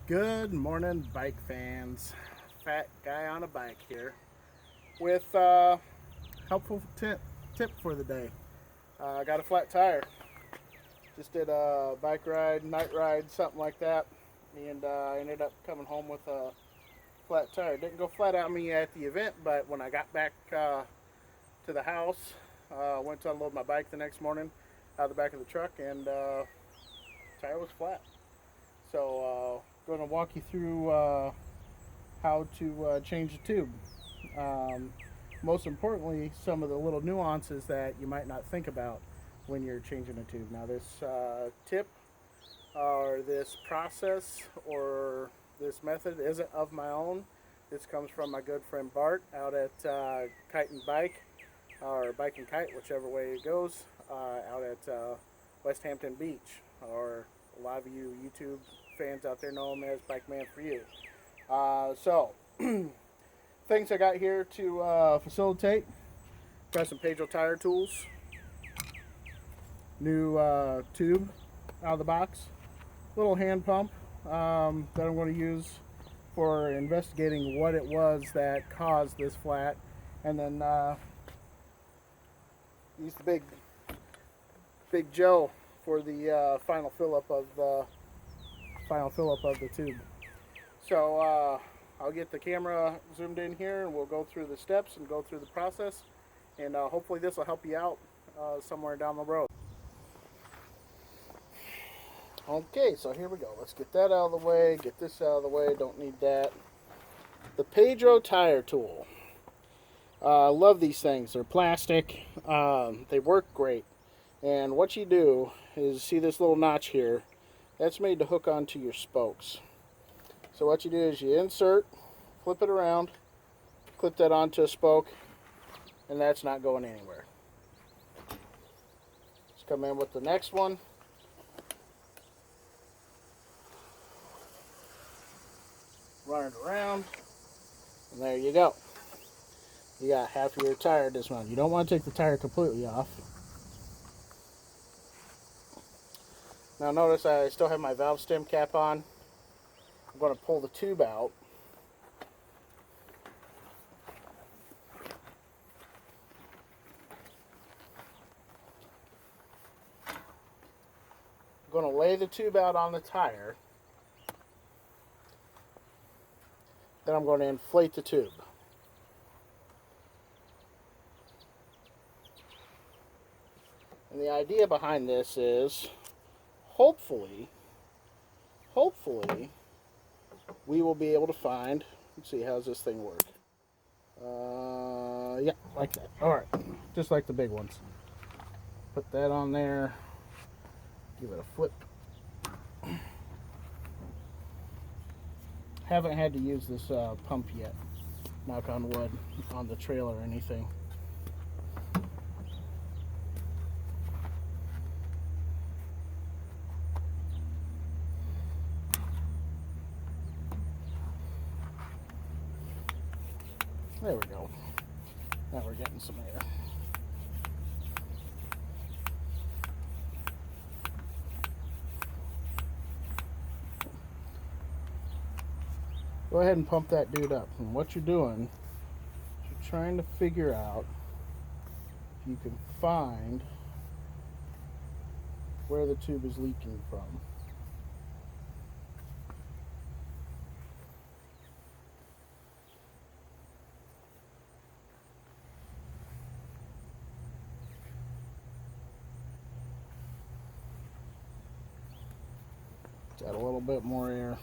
Good morning, bike fans. Fat guy on a bike here with helpful tip for the day. I got a flat tire. Just did a bike ride, night ride, something like that, and I ended up coming home with a flat tire. Didn't go flat on me at the event, but when I got back to the house, went to unload my bike the next morning out of the back of the truck, and tire was flat. So, going to walk you through how to change the tube. Um, Most importantly, some of the little nuances that you might not think about when you're changing a tube. Now, this tip or this process or this method isn't of my own. This comes from my good friend Bart out at Kite and Bike, or Bike and Kite, whichever way it goes, out at West Hampton Beach, or a lot of you YouTube fans out there know him as Bike Man for You. So, things I got here to facilitate. Got some Pedro tire tools, new tube out of the box, little hand pump that I'm going to use for investigating what it was that caused this flat, and then use the big Joe for the final fill up of the tube. So I'll get the camera zoomed in here, and we'll go through the steps and go through the process, and hopefully this will help you out somewhere down the road. Okay, so here we go. Let's get that out of the way. Get this out of the way. Don't need that. The Pedro tire tool. I love these things. They're plastic. They work great. And what you do is, see this little notch here? That's made to hook onto your spokes. So what you do is you insert, flip it around, clip that onto a spoke, and that's not going anywhere. Let's come in with the next one. Run it around, and there you go. You got half of your tire dismounted. You don't want to take the tire completely off. Now notice I still have my valve stem cap on. I'm going to pull the tube out. I'm going to lay the tube out on the tire. Then I'm going to inflate the tube. And the idea behind this is, hopefully, we will be able to find, let's see, how's this thing work? Yeah, like that. Alright, just like the big ones. Put that on there, give it a flip. Haven't had to use this pump yet, knock on wood, on the trail or anything. There we go. Now we're getting some air. Go ahead and pump that dude up. And what you're doing is you're trying to figure out if you can find where the tube is leaking from. Add a little bit more air.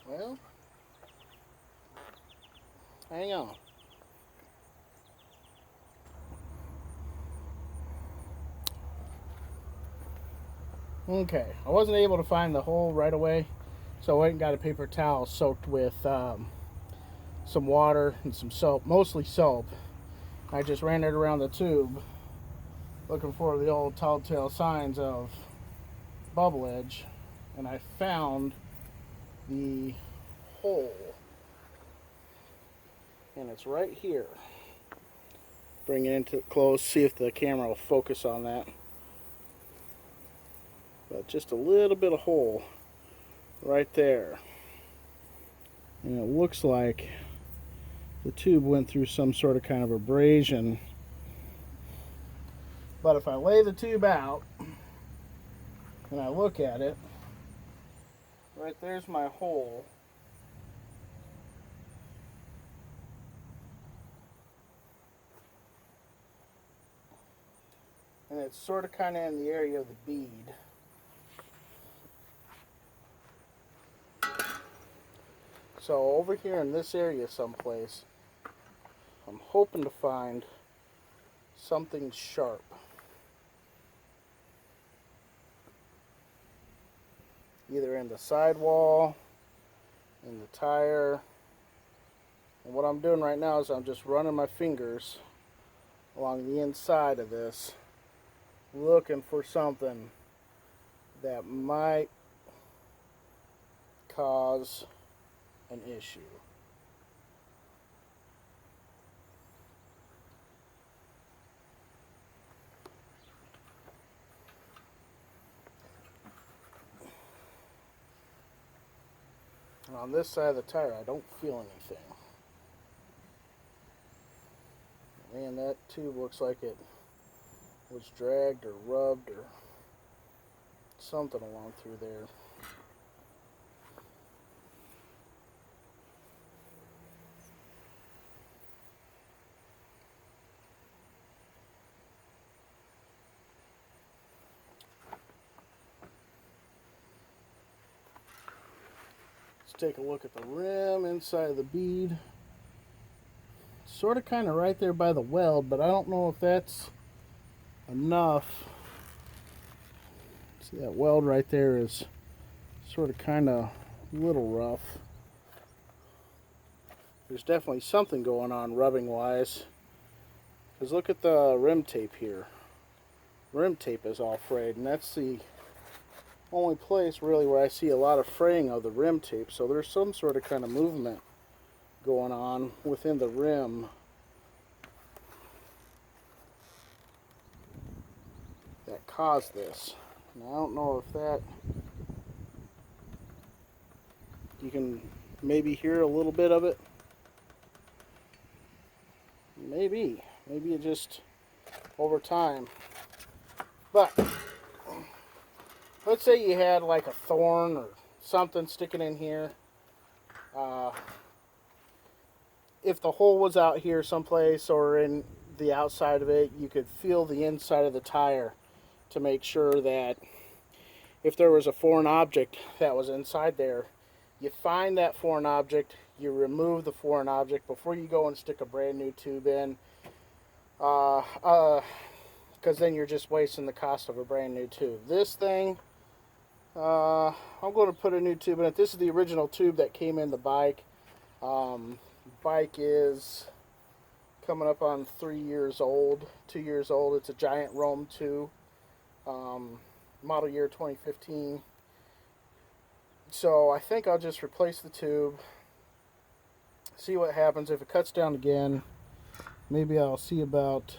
Well, hang on. Okay, I wasn't able to find the hole right away, so I went and got a paper towel soaked some water and some soap, mostly soap. I just ran it around the tube looking for the old telltale signs of bubble edge, and I found the hole, and it's right here. Bring it into close, see if the camera will focus on that. But just a little bit of hole right there, and it looks like the tube went through some sort of kind of abrasion. But if I lay the tube out and I look at it, right there's my hole. And it's sort of kind of in the area of the bead. So over here in this area someplace, I'm hoping to find something sharp. Either in the sidewall, in the tire. And what I'm doing right now is I'm just running my fingers along the inside of this, looking for something that might cause an issue. And on this side of the tire, I don't feel anything. Man, that tube looks like it was dragged or rubbed or something along through there. Let's take a look at the rim inside of the bead. Sort of kind of right there by the weld, but I don't know if that's enough. See, that weld right there is sort of kind of a little rough. There's definitely something going on rubbing wise, because look at the rim tape here. Rim tape is all frayed, and that's the only place really where I see a lot of fraying of the rim tape. So there's some sort of kind of movement going on within the rim that caused this. Now, I don't know if that, you can maybe hear a little bit of it. Maybe it just over time. But let's say you had like a thorn or something sticking in here. If the hole was out here someplace or in the outside of it, you could feel the inside of the tire to make sure that if there was a foreign object that was inside there, you find that foreign object, you remove the foreign object before you go and stick a brand new tube in, because then you're just wasting the cost of a brand new tube. This thing, I'm going to put a new tube in it. This is the original tube that came in the bike. Bike is coming up on 3 years old, 2 years old. It's a Giant Rome 2, model year 2015. So I think I'll just replace the tube, see what happens. If it cuts down again, maybe I'll see about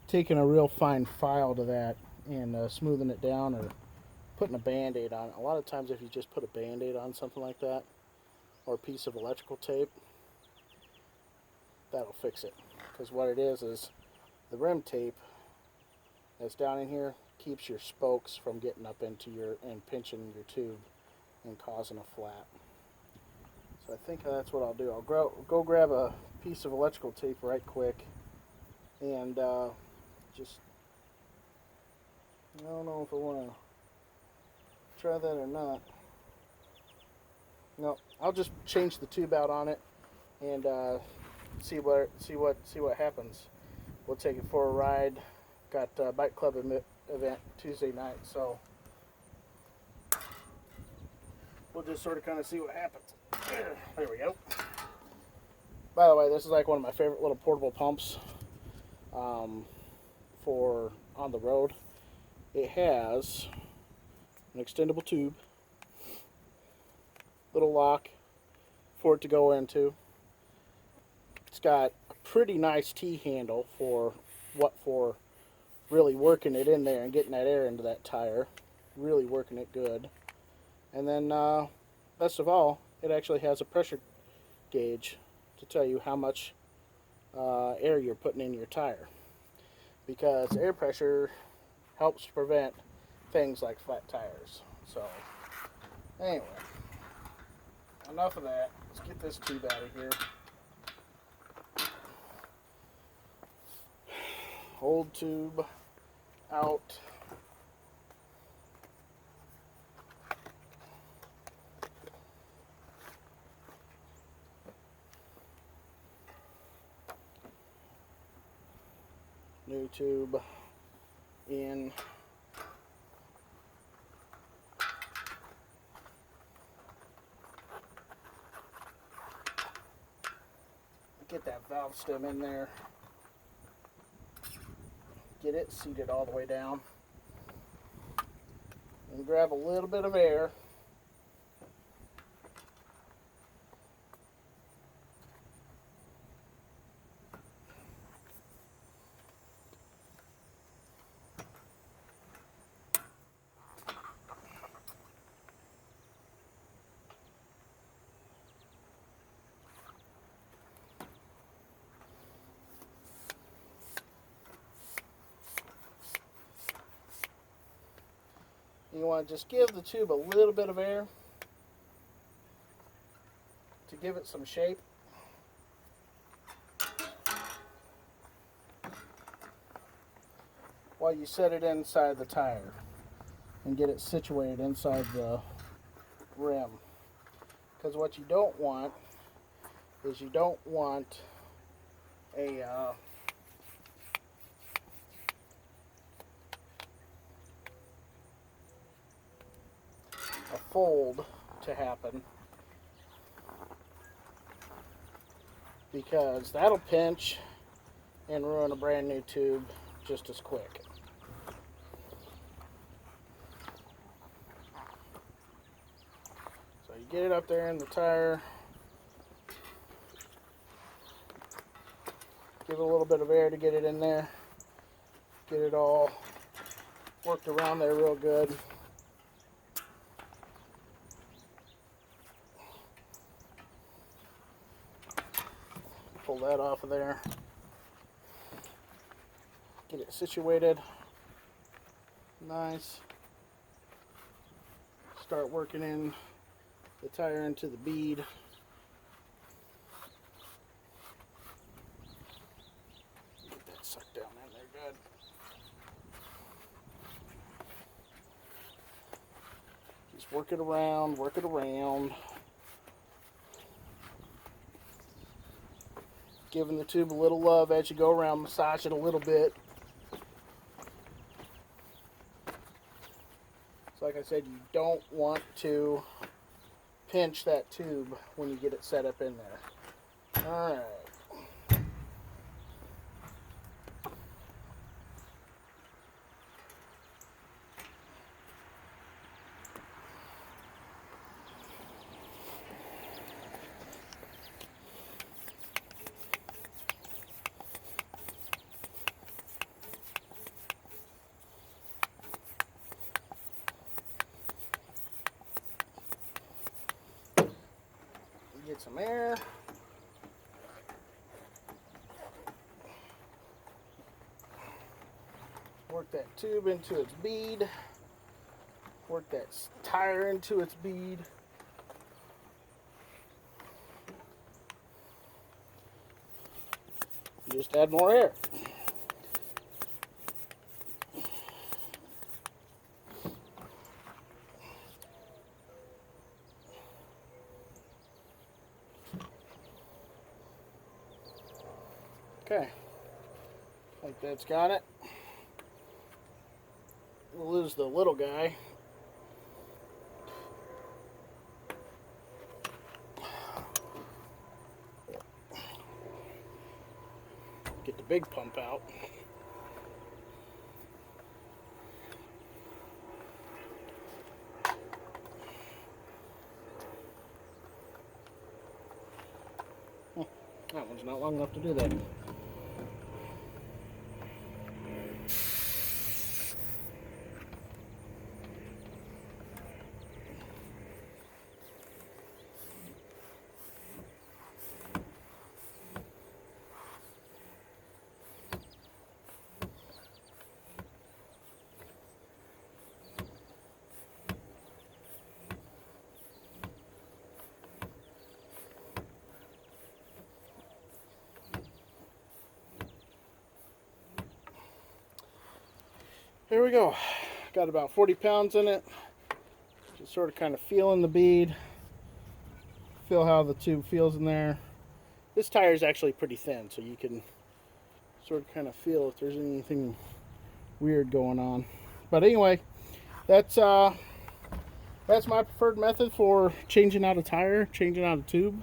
taking a real fine file to that and smoothing it down or putting a band-aid on it. A lot of times if you just put a band-aid on something like that, or a piece of electrical tape, that'll fix it. Because what it is the rim tape that's down in here keeps your spokes from getting up into and pinching your tube and causing a flat. So I think that's what I'll do. I'll go grab a piece of electrical tape right quick and just, I don't know if I want to try that or not. No, I'll just change the tube out on it and see what happens. We'll take it for a ride. Got a bike club event Tuesday night, so we'll just sort of kind of see what happens. There we go. By the way, this is like one of my favorite little portable pumps for on the road. It has an extendable tube, little lock for it to go into. It's got a pretty nice T-handle for really working it in there and getting that air into that tire. Really working it good. And then, best of all, it actually has a pressure gauge to tell you how much air you're putting in your tire. Because air pressure helps prevent things like flat tires. So, anyway, enough of that. Let's get this tube out of here. Old tube out. New tube in. Get that valve stem in there. Get it seated all the way down. And grab a little bit of air. You want to just give the tube a little bit of air to give it some shape. While you set it inside the tire and get it situated inside the rim. Because what you don't want is you don't want a fold to happen, because that'll pinch and ruin a brand new tube just as quick. So you get it up there in the tire, give it a little bit of air to get it in there, get it all worked around there real good. Pull that off of there. Get it situated. Nice. Start working in the tire into the bead. Get that sucked down in there good. Just work it around, work it around. Giving the tube a little love as you go around, massage it a little bit. So like I said, you don't want to pinch that tube when you get it set up in there. Alright. Get some air. Work that tube into its bead. Work that tire into its bead. Just add more air. Okay, like that's got it. We'll lose the little guy. big pump out. That one's not long enough to do that. Here we go. Got about 40 pounds in it. Just sort of kind of feeling the bead. Feel how the tube feels in there. This tire is actually pretty thin, so you can sort of kind of feel if there's anything weird going on. But anyway, that's my preferred method for changing out a tire, changing out a tube.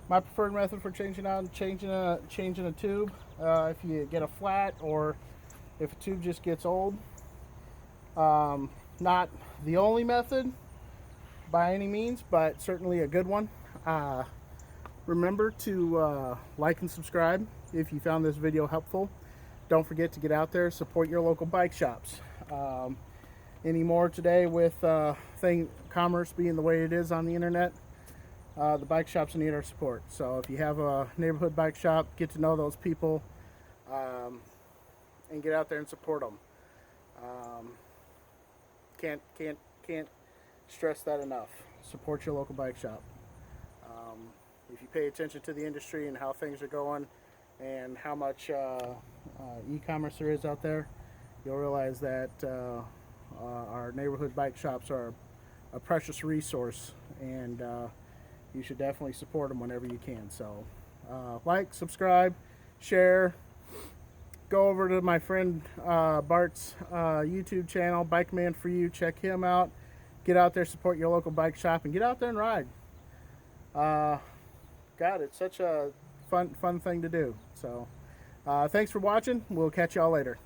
My preferred method for changing a tube, if you get a flat or if a tube just gets old. Not the only method by any means, but certainly a good one. Remember to like and subscribe if you found this video helpful. Don't forget to get out there, support your local bike shops. Anymore today with commerce being the way it is on the internet, the bike shops need our support. So if you have a neighborhood bike shop, get to know those people and get out there and support them. Can't stress that enough. Support your local bike shop. If you pay attention to the industry and how things are going and how much e-commerce there is out there, you'll realize that our neighborhood bike shops are a precious resource, and you should definitely support them whenever you can. So like, subscribe, share. Go over to my friend Bart's YouTube channel, Bike Man For You. Check him out. Get out there, support your local bike shop, and get out there and ride. God, it's such a fun thing to do. So thanks for watching. We'll catch y'all later.